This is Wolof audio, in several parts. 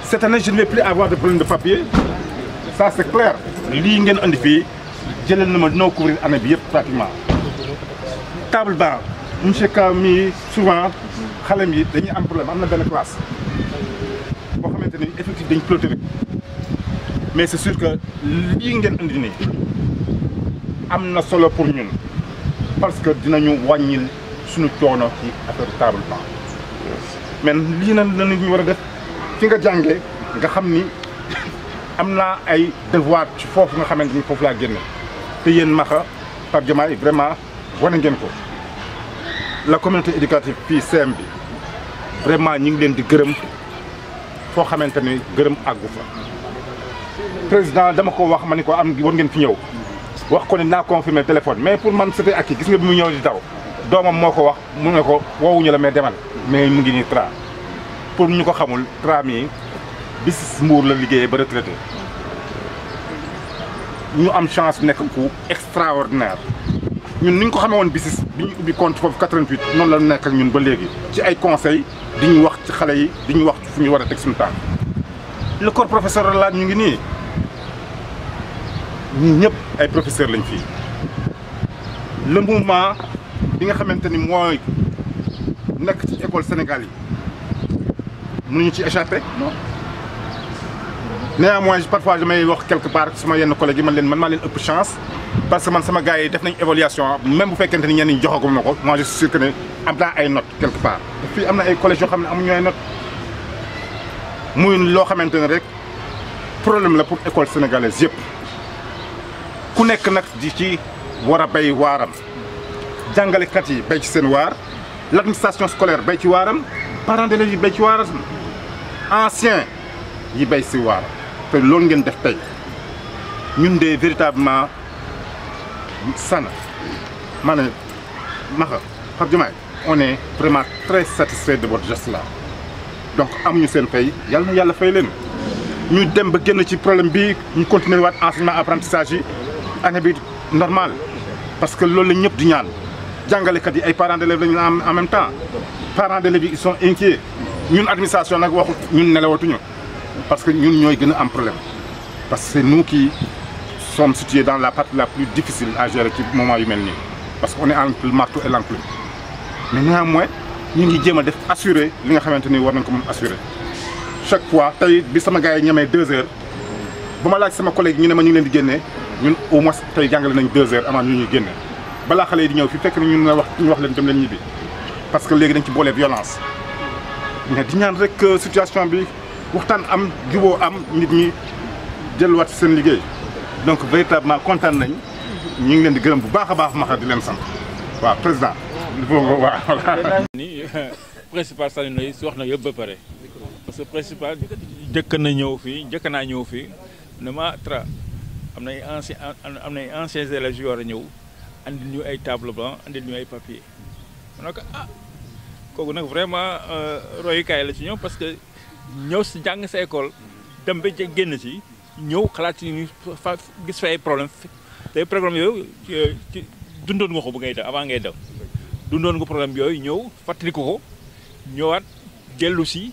Cette année, je ne vais plus avoir de problème de papier. Ça, c'est clair. Li ngeen andi fi jëlal na ma dina couvrir année bi yépp pratiquement. Table banc, monsieur Kami souvent xalem yi dañuy am problème amna benn classe. Bo xamanteni effectif dañ clôturer. Mais c'est sûr que li ngeen andi ni amna solo pour ñun. Parce que dinañu wañil suñu coono ci affaire table banc. Mais li na la ñu wara def fi nga jàngee nga xam ni am naa ay devoir ci foofu nga xamante ni foofu laa génne te yéen Maxa Pape Diomaye vraiment wane ngeen ko la communauté éducative fii CM bi vraiment ñu ngi leen di gërëm foo xamante ni gërëm àggu fa. président dama ko wax ma ni ko am war ngeen fi ñëw wax ko ne naa confirmer téléphone mais pour man c'était acquis gis nga bi mu ñëw di daw doomam moo ko wax mu ne ko woowuñu la mais demal mais mu ngi nii tra pour ñu ko xamul tram yi bis Mbour la liggéeyee ba retraité ñu am chance nekk ku extraordinaire ñun ni ñu ko xamee woon bisis bi ñu ubbi compte foofu 88 noonu la nekk ak ñun ba léegi ci ay conseils di ñu wax ci xale yi di ñu wax fu ñu war a teg suñu tànk le corps professeur la ñu ngi nii ñun ñëpp ay professeur lañ fii le mouvement bi nga xamante ni mooy nekk ci école Sénégal yi mënuñu ci échappé non néanmoins parfois damay wax quelque part sama yenn collègues yi man maa leen ëpp chance parce que man sama gars yi def nañ évaluation même bu fekkente ni ñenn ñi joxagum na ko moi je suis sûr que ne am naa ay notes quelque part. fii am na ay collèges yoo xam ne amuñu ay notes muy loo xamante ne rek problème la pour école sénégalaise yëpp ku nekk nag di ci war a béy waaram jàngalekat yi béy ci seen waar l'administration scolaire béy ci waaram parents d'élèves yi béy ci waaram anciens yi béy si waar te loolu ngeen def tey ñun de véritablement sana maanaam Maxa Pape Diomaye on est vraiment très satisfait de votre geste là donc amuñu seen fay yàlla na yàlla fay leen ñu dem ba génn ci problème bi ñu continuer waat enseignement apprentissage yi année bi normal parce que loolu la ñëpp di ñaan jàngalekat yi ay parents d'élèves lañu am en même temps parents d'élèves yi ils sont inquiets ñun administration nag waxu ñun nelawatuñu parce que ñun ñooy gën a am problème parce que c'est nous qui sommes situés dans la partie la plus difficile à gérer ci moment yu mel nii parce que on est entre le marteau et l'enclume mais néanmoins ñu ngi jéem a def assurer li nga xamante ni war nañ ko mën assurer chaque fois tey bi sama gars yi ñemee 2 heures ba ma laaj sama collègue ñu ne ma ñu ngi leen di génnee ñun au moins tey jàngale nañ 2 heures avant ñu ñuy génne balaa xale yi di ñëw fi fekk na ñu wax leen dem leen ñibbi parce que léegi dañ ci boole violence mais di ñaan rek situation bi waxtaan am juboo am nit ñi delluwaat ci seen liggéey donc véritablement kontaan nañ ñu ngi leen di gërëm bu baax a baax ma di leen sant waaw président. waaw. ni principal Salino yi si wax na yëpp ba pare parce que principal jëkk na ñëw fii jëkk naa ñëw fii ne ma tra am na ay anciens élèves yu war a ñëw andil ñu ay table blanc andil ñu ay papier ma ne ko kooku nag vraiment royukaay la ci ñoom parce que ñëw si jàng sa école dem ba génn ci ñëw xalaat ci ñu fa gis fa ay problème tey programme yooyu ci dundoon nga ko bu ngay def avant ngay def dundoon nga problème yooyu ñëw fàttali ko ñëwaat dellu si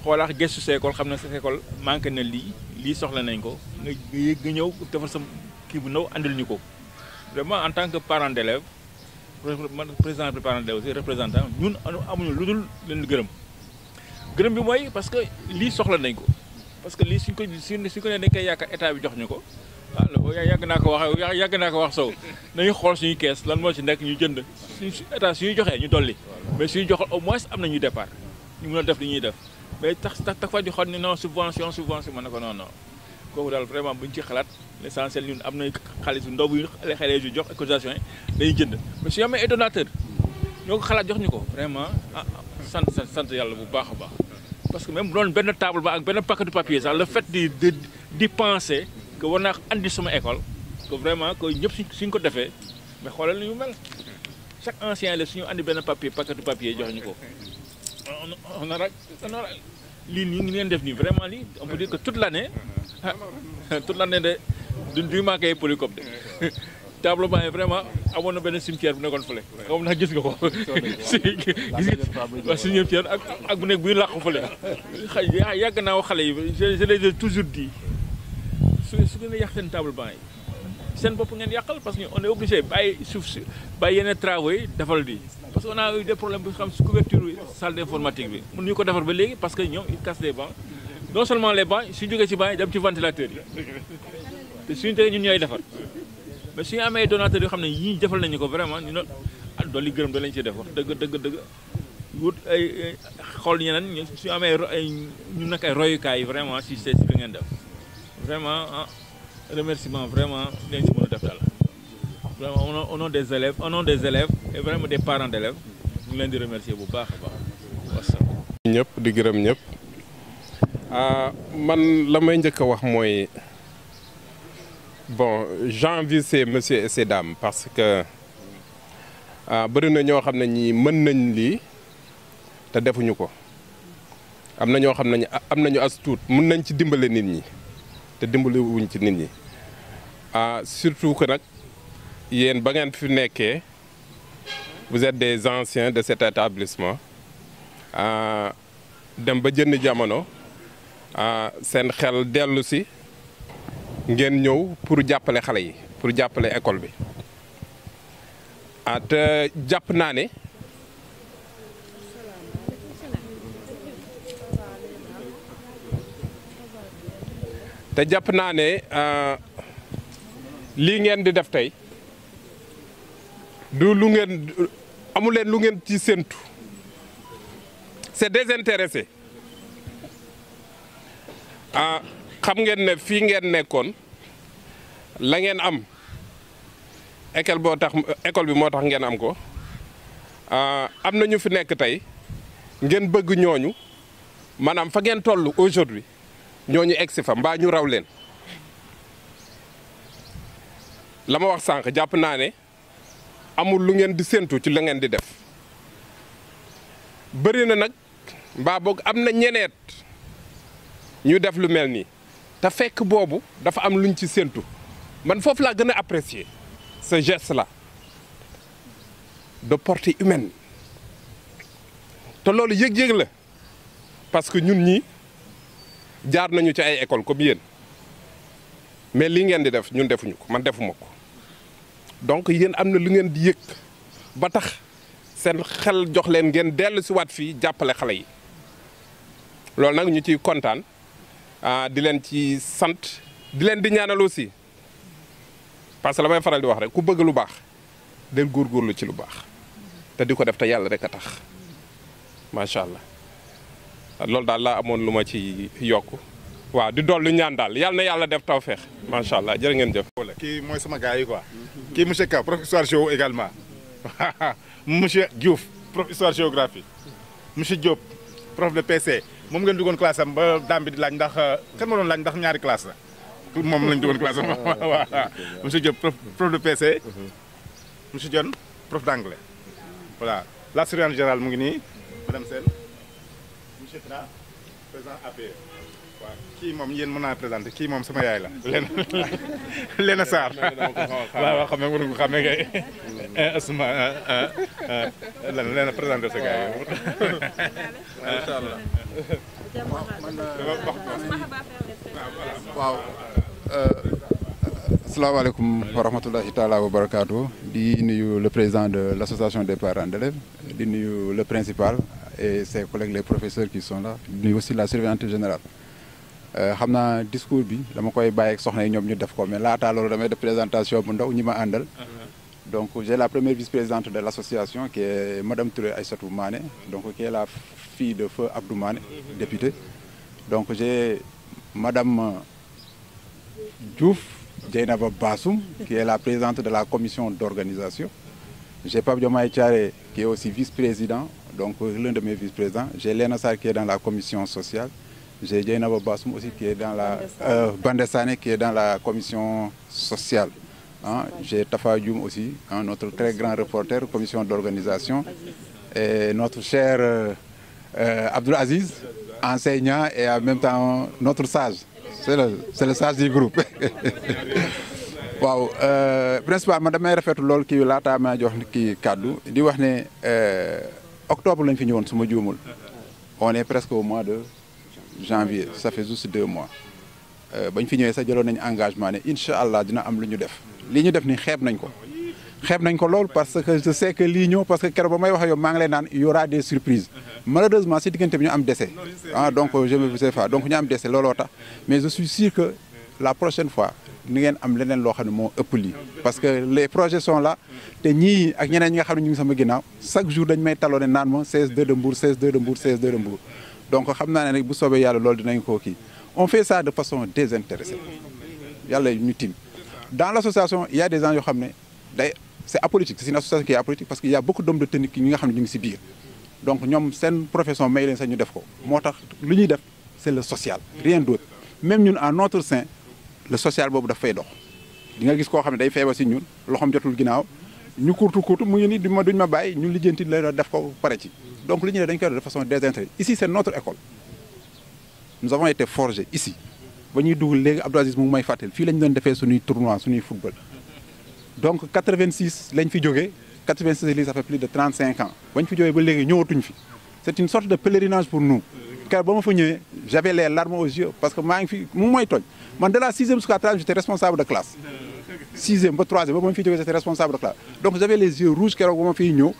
xoolaax gëstu sa école xam ne sa école manqué na lii soxla nañ ko nga ñëw defar sa kii bu ndaw andil ñu ko vraiment en tant que parent d'élève président de parent d'élève aussi représentant ñun amuñu lu dul leen gërëm bi mooy parce que lii soxla nañ ko parce que lii suñ ko nee dañ koy yaakaar état bi jox ñu ko yàgg naa ko wax Sow nañu xool suñu kees lan moo ci nekk ñu jënd suñu état suñuy joxee ñu dolli mais suñu joxal au moins am na ñuy départ ñu mën a def li ñuy def mais tax fa di xool ni non subvention ma ne ko non kooku daal vraiment buñ ci xalaat l'essentiel ñun am na xaalis bu ndaw bu xale yu jox cotisation yi dañuy jënd mais su ñu amee ay donateur ñoo ko xalaat jox ñu ko vraiment sant yàlla bu baax a baax parce que même doon benn table ba ak benn paquet de papier sax le fait di penser que war naa andi sama école que vraiment que ñëpp suñ ko defee mais xoolal ni mu mel chaque ancien élève suñu andi benn paquet de papier jox ñu ko on a lii nii ngi leen def nii vraiment lii on peut dire que toute l'année de du manqué Polycop de table ba vraiment amoon na benn cimetière bu nekkoon fële xam ndax gis nga ko si cimetière ak bu nekk buy làqu fële yàgg naa wax xale yi je les ai toujours dit su ngeen a yàq seen table banc yi seen bopp ngeen yàqal parce que on est obligé bàyyi suuf si bàyyi yeneen travaux yi defal di parce que on a eu des problèmes bi xam si couverture salle d'informatique bi mun ñu ko defar ba léegi parce que ñoom ils cassent les bancs non seulement les bancs suñu jógee ci bancs yi dem ci ventilateurs yi te suñu tegee ñun ñooy defar mais suñu amee donateurs yoo xam ne yii defal nañu ko vraiment ñu doon dolli gërëm da lañ ciy def wax dëgg wut ay xool ñeneen suñu amee ñu nekk ay royukaay yi vraiment si c'est li ngeen def vraiment remerciement vraiment dañ si mën a def daal vraiment au nom des élèves et vraiment des parents d'élèves ñu ngi leen di remercier bu baax a baax ñëpp di gërëm ñëpp man la may njëkk a wax mooy bon j'envie monsieur et ces dames parce que bëri na ñoo xam ne ñi mën nañ lii te defuñu ko am na ñoo xam ne am nañu as tuut mën nañ ci dimbale nit ñi te dimbali wuñ ci nit ñi surtout que nag yéen ba ngeen fi nekkee vous êtes des anciens de cet établissement dem ba jënd jamono seen xel dellu si ngeen ñëw pour jàppale xale yi pour jàppale école bi te jàpp naa ne lii ngeen di def tey du lu ngeen amu leen lu ngeen ci séentu c'est désintéressé xam ngeen ne fii ngeen nekkoon la ngeen am école bi moo tax ngeen am ko am na ñu fi nekk tey ngeen bëgg ñooñu maanaam fa ngeen toll aujourd'hui ñooñu egsi fa mbaa ñu raw leen la ma wax sànq jàpp naa ne amul lu ngeen di séentu ci la ngeen di def bëri na nag mbaa boog am na ñeneet ñu def lu mel nii te fekk boobu dafa am luñ ci séentu man foofu laa gën a apprécier ce geste-là de portée humaine te loolu yëg-yëg la parce que ñun ñii jaar nañu ci ay école comme yéen mais lii ngeen di def ñun defuñu ko man defuma ko donc yéen am na lu ngeen di yëg ba tax seen xel jox leen ngeen dellu si waat fii jàppale xale yi loolu nag ñu ciy kontaan di leen ci sant di leen di ñaanal aussi parce que la may faral di wax rek ku bëgg lu baax del góorgóorlu ci lu baax te di ko def te yàlla rek a tax macha allah loolu daal laa amoon lu ma ci yokk waaw di dollu ñaan daal yàlla na yàlla def tawfeex macha allah jërë ngeen jëf. kii mooy sama gars yi quoi kii monsieur Ka prof histoire géo également monsieur Diouf prof histoire géographie monsieur Diop prof de PC moom ngeen duggoon classe am ba daam bi di laaj ndax kan ma doon laaj ndax ñaari classe la moom lañ duggoon classe am waaw monsieur Diop prof de PC monsieur Dione prof d'anglais voilà la surveillante générale mu ngi nii madame Sène monsieur Tra président APE waaw kii moom yéen mën naa présenté kii moom sama yaay la Léna Sarr waaw xam ne mënu ko xam ne kay asma Léna présenté sa gars yi macha allah waaw asalaamaaleykum wa rahmatullahi taala wa barakaatu di nuyu le président de l'association des parents d'élèves di nuyu le principal et ses collègues les professeurs qui sont là di nuyu aussi la surveillante générale xam naa discours bi dama koy bàyyi ak soxna yi ñoom ñu def ko mais laataa loolu damay def présentation bu ndaw ñi ma àndal donc j'ai la première vice-présidente de l'association qui est madame Touré Aïssatou Mané donc qui est la fille de feu Abdou Mané députée donc j'ai madame Diouf Dieynaba Bassoum qui est la présidente de la commission d'organisation. J'ai Pape Diomaye Thiaré qui est aussi vice-président, donc l'un de mes vice-présidents. J'ai Léna Sarr qui est dans la commission sociale. J'ai Dieynaba Bassoum aussi qui est dans la Bandessane qui est dans la commission sociale. Hein. J'ai Tafa Dioum aussi, notre très grand reporter, commission d'organisation. Et notre cher Abdoul Aziz, enseignant et en même temps notre sage. C'est le sage du groupe waaw principalement damay rafetlu lool kii laataa ma jox kii kàddu di wax ne octobre lañ fi ñëwoon su ma juumul on est presque au mois de janvier ça fait juste 2 mois bañ fi ñëwee sax jëloon nañu engagement ne incha allah dina am lu ñu def li ñu def ni xeeb nañ ko lool parce que je sais que lii ñëw parce que keroog ba may wax yow maa ngi lay naan il y aura des surprises malheureusement si diggante bi ñu am décès donc je me sais pas donc ñu am décès looloo tax mais je suis sûr que la prochaine fois ni ngeen am leneen loo xam ne moo ëpp lii parce que les projets sont là te ñii ak ñeneen ñi nga xam ne ñu ngi sama ginnaaw chaque jour dañ may taloo ne naan ma CS2 de Mbour CS2 de Mbour CS2 de Mbour donc xam naa ne rek bu soobee yàlla loolu dinañ koo kii on fait ça de façon désintéressée yàlla ñu tim dans l'association il y a des gens yoo xam ne day c'est apolitique c'est une association qui est apolitique parce qu'il y a beaucoup d'hommes de tenue ñi nga xam ne ñu ngi ci biir donc ñoom seen profession may leen sax ñu def ko moo tax lu ñuy def c'est le social rien d'autre même ñun en notre sein le social boobu daf fay dox di nga gis koo xam ne day feebar ci ñun loxoom jotul ginnaaw ñu kurtu mu ngi ni duñ ma bàyyi ñu lijjanti la def ko pare ci donc li ñuy def dañ koy def de façon désintéressée ici c'est notre école nous avons été forgés ici ba ñuy dugg léegi Abdou Aziz mu may fàttali fii lañ doon defee suñuy tournoi suñuy football donc 86 lañ fi jógee 86 lii ça fait plus de 35 ans bañ fi jógee ba léegi ñëwatuñ fi c'est une sorte de pèlerinage pour nous car ba ma fa ñëwee j'avais les larmes aux yeux parce que maa ngi fi mu mooy tooñ man de la 6e jusqu'à 3e j'étais responsable de classe 6e ba 3e ba ma fi jógee j'étais responsable de classe donc j'avais les yeux rouges keroog ba ma fiy ñëw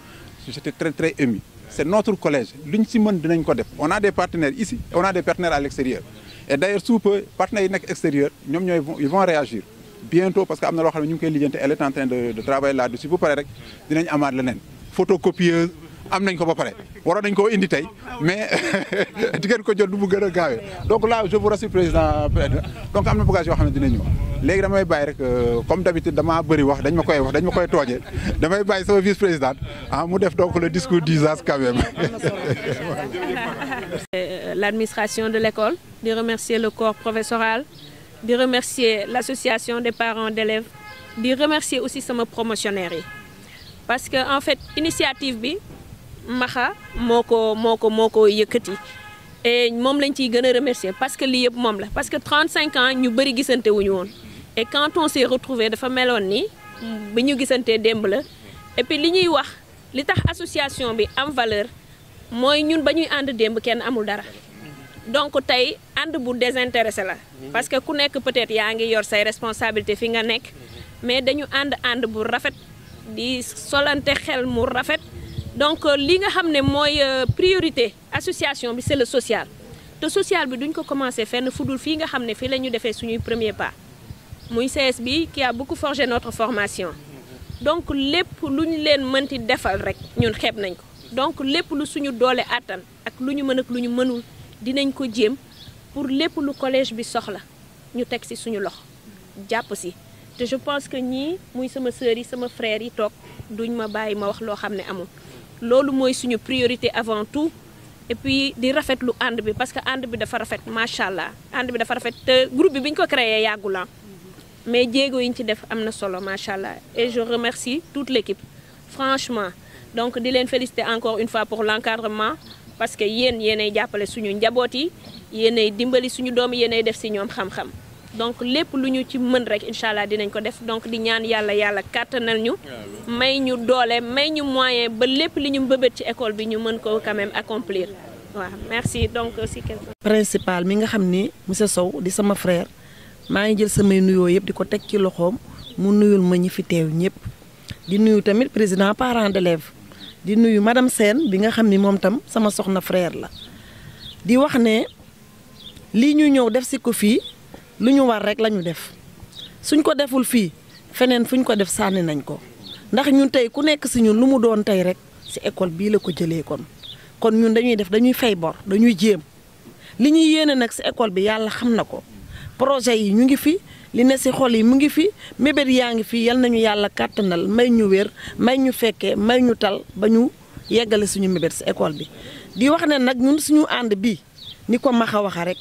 j'étais très très ému c'est notre collège lu ñu si mën dinañ ko def on a des partenaires ici on a des partenaires à l'extérieur et d'ailleurs sous peu partenaires yi nekk extérieur ñoom ñooy ils vont réagir bientôt parce que am na loo xam ne ñu ngi koy lijjanti elle est en train de travailler là-dessus bu pare rek dinañ amaat leneen photocopieuse am nañ ko ba pare waroon nañ koo indi tey mais di ngeen ko jot du mu gën a gaawee donc là je vous rassure président donc am na bagage yoo xam ne dina ñëw léegi damay bàyyi rek comme d'habitude damaa bëri wax dañ ma koy toojee damay bàyyi sama vice présidente mu def donc le discours d'usage quand même. L'administration de l'école, de remercier le corps professoral, de remercier l'association des parents d'élèves, de remercier aussi sama promotionnaires yi parce que en fait initiative bi Maxa moo ko yëkkati et moom lañ ciy gën a remercier parce que lii yëpp moom la parce que 35 ans ñu bëri gisante wuñu woon et quand on s'est retrouvé dafa meloon ni bi ñu gisantee démb la et puis li ñuy wax li tax association bi am valeur mooy ñun ba ñuy ànd démb kenn amul dara donc tey ànd bu désintéressé la parce que ku nekk peut-être yaa ngi yor say responsabilité fi nga nekk mais dañu ànd bu rafet di solante xel mu rafet donc li nga xam ne mooy priorité association bi c'est le social te social bi duñ ko commencer fenn fudul fii nga xam ne fii la ñu defee suñuy premier pas muy CS bi qui a beaucoup forgé notre formation donc lépp lu ñu leen mënti defal rek ñun xeeb nañ ko donc lépp lu suñu doole àttan ak lu ñu mën ak lu ñu mënul dinañ ko jéem pour lépp lu collège bi soxla ñu teg ci suñu loxo jàpp ci te je pense que ñii muy sama sœur yi sama frère yi toog duñ ma bàyyi ma wax loo xam ne amul loolu mooy suñu priorité avant tout et puis di rafetlu ànd bi parce que ànd bi dafa rafet macha allah ànd bi dafa rafet te groupe bi ñu ko créé yàggul mais jéego yi ñu ci def am na solo macha allah et je remercie toute l'équipe franchement donc di leen féliciter encore une fois pour l'encadrement parce que yéenay jàppale suñu njaboot yi yéenay dimbali suñu doom yéenay def ci ñoom xam-xam donc lépp lu ñu ci mën rek incha allah dinañ ko def donc di ñaan yàlla kàttanal ñu may ñu doole may ñu moyen ba lépp li ñu mbëbët ci école bi ñu mën ko quand même accomplir waaw merci donc si quelque principal mi nga xam ni monsieur Sow di sama frère maa ngi jël samay nuyoo yëpp di ko teg ci loxoom mu nuyul ma ñi fi teew ñëpp di nuyu tamit président parents d'élèves di nuyu madame Sène bi nga xam ni moom tam sama soxna frère la di wax ne lii ñu ñëw def si ko fii lu ñu war rek la ñu def suñ ko deful fii feneen fuñ ko def sànni nañ ko ndax ñun tey ku nekk si ñun lu mu doon tey rek si école bii la ko jëlee kon ñun dañuy fay bor dañuy jéem li ñuy yéene nag si école bi yàlla xam na ko projet yi ñu ngi fi li ne si xol yi mu ngi fi mébét yaa ngi fi yal nañu yàlla kàttanal may ñu wér may ñu fekkee may ñu tal ba ñu yeggale suñu mébét si école bi di wax ne nag ñun suñu ànd bi ni ko maxa waxa rek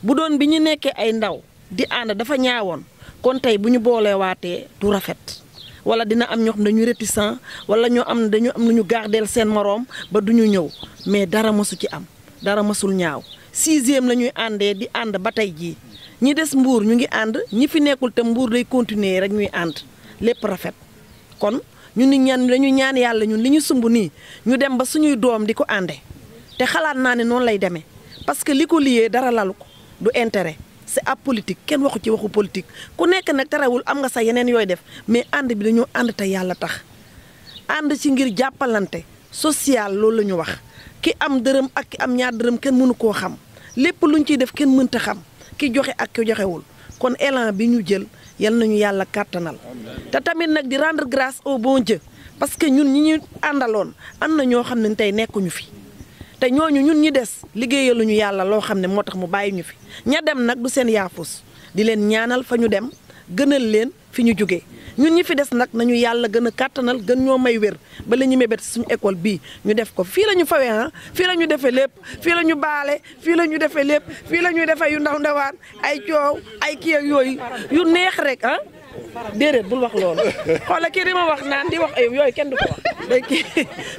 bu doon bi ñu nekkee ay ndaw di ànd dafa ñaawoon kon tey bu ñu boolee waatee du rafet wala dina am ñoo xam dañu réticent wala ñoo am dañu am lu ñu gardeel seen moroom ba du ñu ñëw mais dara mësu ci am dara mësul ñaaw 6e la ñuy àndee di ànd ba tey jii ñi des Mbour ñu ngi ànd ñi fi nekkul te Mbour day continuer rek ñuy ànd lépp rafet kon ñun ni ñaan dañuy ñaan yàlla ñun li ñu sumb nii ñu dem ba suñuy doom di ko ànde te xalaat naa ne noonu lay demee parce que li ko liyee dara lalu ko du intérêt c'est apolitique kenn waxu ci waxu politique ku nekk nag terewul am nga sa yeneen yooy def mais ànd bi dañoo ànd te yàlla tax ànd ci ngir jàppalante social loolu la ñu wax ki am dërëm ak ki am ñaar dërëm kenn mënu koo xam lépp luñ ciy def kenn mënta xam ki joxe ak ki joxewul kon élan bi ñu jël yal nañu yàlla kàttanal te tamit nag di rendre grâce au bon Dieu parce que ñun ñi ñu àndaloon am na ñoo xam ne tey nekkuñu fi te ñooñu ñun ñi des liggéeyaluñu yàlla loo xam ne moo tax mu bàyyi ñu fi ña dem nag du seen yaafus di leen ñaanal fa ñu dem gënal leen fi ñu jógee ñun ñi fi des nag nañu yàlla gën a kàttanal gën ñoo may wér ba la ñu mébét suñu école bii ñu def ko fii la ñu fawee fii la ñu defee lépp fii la ñu baale fii la ñu defee lépp fii la ñuy defee yu ndaw ndawaan ay coow ay kii ak yooyu yu neex rek déedéet bul wax loolu xoola kii di ma wax naan di wax ay yooyu kenn du ko wax day kii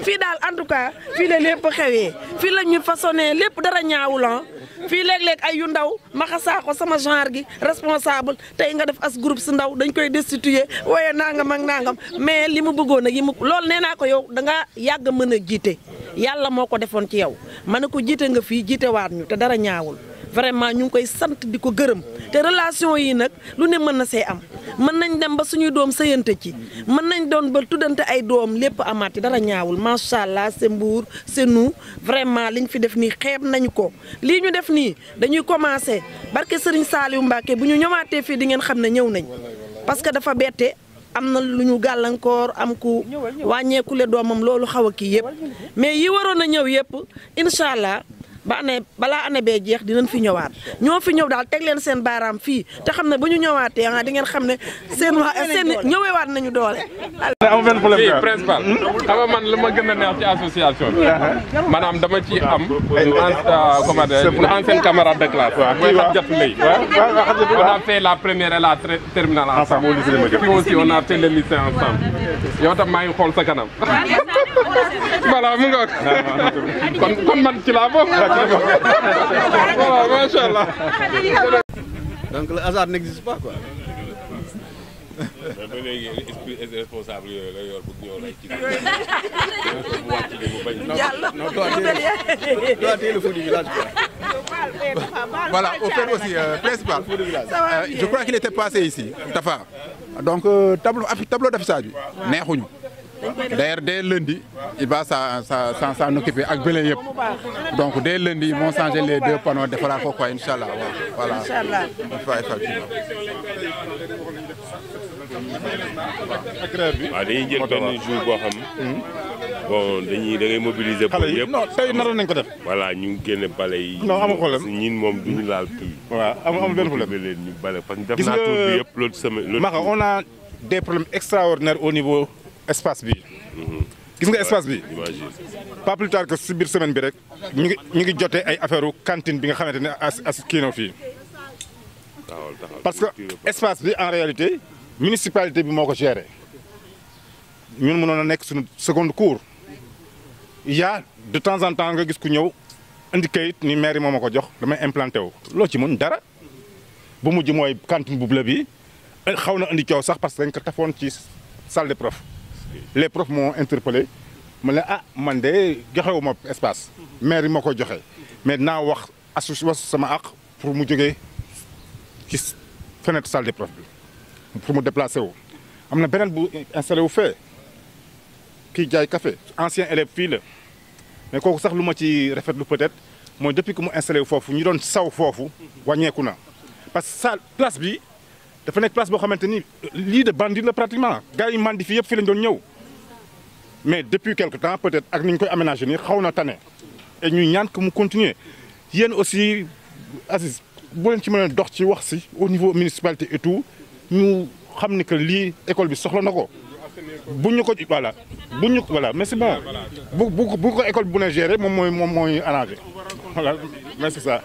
fii daal en tout cas fii la lépp xewee fii la ñu façonné lépp dara ñaawul fii léeg-léeg ay yu ndaw maxasaa ko sama genre gi responsable tey nga def as groupe si ndaw dañ koy destituer waaye nangam ak nangam mais li mu bëggoon ak yi mu loolu nee naa ko yow da nga yàgg mën a jiite yàlla moo ko defoon ci yow ma ne ko jiite nga fii jiite waat ñu te dara ñaawul vraiment ñu ngi koy sant di ko gërëm te relation yi nag lu ne mën na see am mën nañ dem ba suñuy doom sëyante ci mën nañ doon ba tuddante ay doom lépp amaat ci dara ñaawul macha allah c'est Mbour c'est nous vraiment liñ fi def nii xeeb nañu ko lii ñu def nii dañuy commencer barke Serigne Saliou Mbacké bu ñu ñëwaatee fii di ngeen xam ne ñëw nañ parce que dafa bette am na lu ñu gàllankoor am ku wàññeekule doomam loolu xaw a kii yëpp mais yi waroon a ñëw yëpp incha allah balaa année bee jeex dinañ fi ñëwaat ñoo fi ñëw daal teg leen seen baaraam fii te xam ne bu ñu ñëwaatee di ngeen xam ne seen ñëwewaat nañu doole. amul benn problème principal xam nga man lu ma gën a neex ci association bi maanaam dama ci am une ancienne camarade de classe mooy Khadijatou Leye on a fait la première et la terminale ensemble puis aussi on a fait le lycée ensemble yow tam maa ngi xool sa kanam voilà mu nga kon man ci laa bokk voilà machallah donc le hasard n'existe pas quoi. ba léegi esprit responsable yooyu la yor bëgg ñëw lay ci non toi t'es le fou du village quoi. Voilà, au fait aussi, principal, je crois qu'il était passé ici, Tafa. Donc, tableau d'affichage, neexuñu. D'ailleurs, dès lundi, il va s'en occuper avec Belé. Donc, dès lundi, ils vont changer les deux panneaux de Farafo, quoi, Inch'Allah. Voilà. Inch'Allah. ak grève bi. waaw dañuy jël benn jour boo xam. bon da ngay mobiliser. xale yi yëpp non tey naroon nañ ko def. voilà ñu génne bale yi. non amul problème ñin moom duñu laal kii. waaw amul benn problème leen ñu bale parce que def naa tour bi yëpp l'autre semaine. Maka on a des problèmes extraordinaires au niveau espace bi. gis nga espace bi. pas plus tard que si biir semaine bi rek ñu ngi jotee ay affaire cantine bi nga xamante ne as kii na fii. parce que espace bi en réalité municipalité bi moo ko géré ñun mënoon a nekk suñu seconde cour. il y a de temps en temps nga gis ku ñëw indi kayit ni maire moo ma ko jox damay implanté wu. loo ci mën dara bu mujj mooy cantine bu bleu bi xaw na indi coow sax parce que dañ ko tafoon ci salle des profs. les profs m'ont interpellé ma ne ah man de joxewu ma espace maire yi moo koy joxe mais naa wax association sama àq pour mu jógee ci fenêtre salle des profs bi pour mu déplacer wu. am na beneen bu installé wu fee kii jaay café ancien élève fii la mais kooku sax lu ma ci rafetlu peut-être mooy depuis que mu installé wu foofu ñu doon saw foofu wàññeeku na parce que salle place bi dafa nekk place boo xamante ni lii de bandit la pratiquement gars yi mandi fii yëpp fii lañ doon ñëw mais depuis quelque temps peut-être ak ni ñu koy aménagé nii xaw na tane et ñuy ñaan que mu continuer yéen aussi Aziz bu leen ci mën a dox ci wax si au niveau municipalité et tout ñu xam ni que lii école bi soxla na ko bu ñu ko voilà bu ñu voilà mais c'est bon bu ko école bi bu ne gérer moom mooy arrangé voilà mais c'est ça.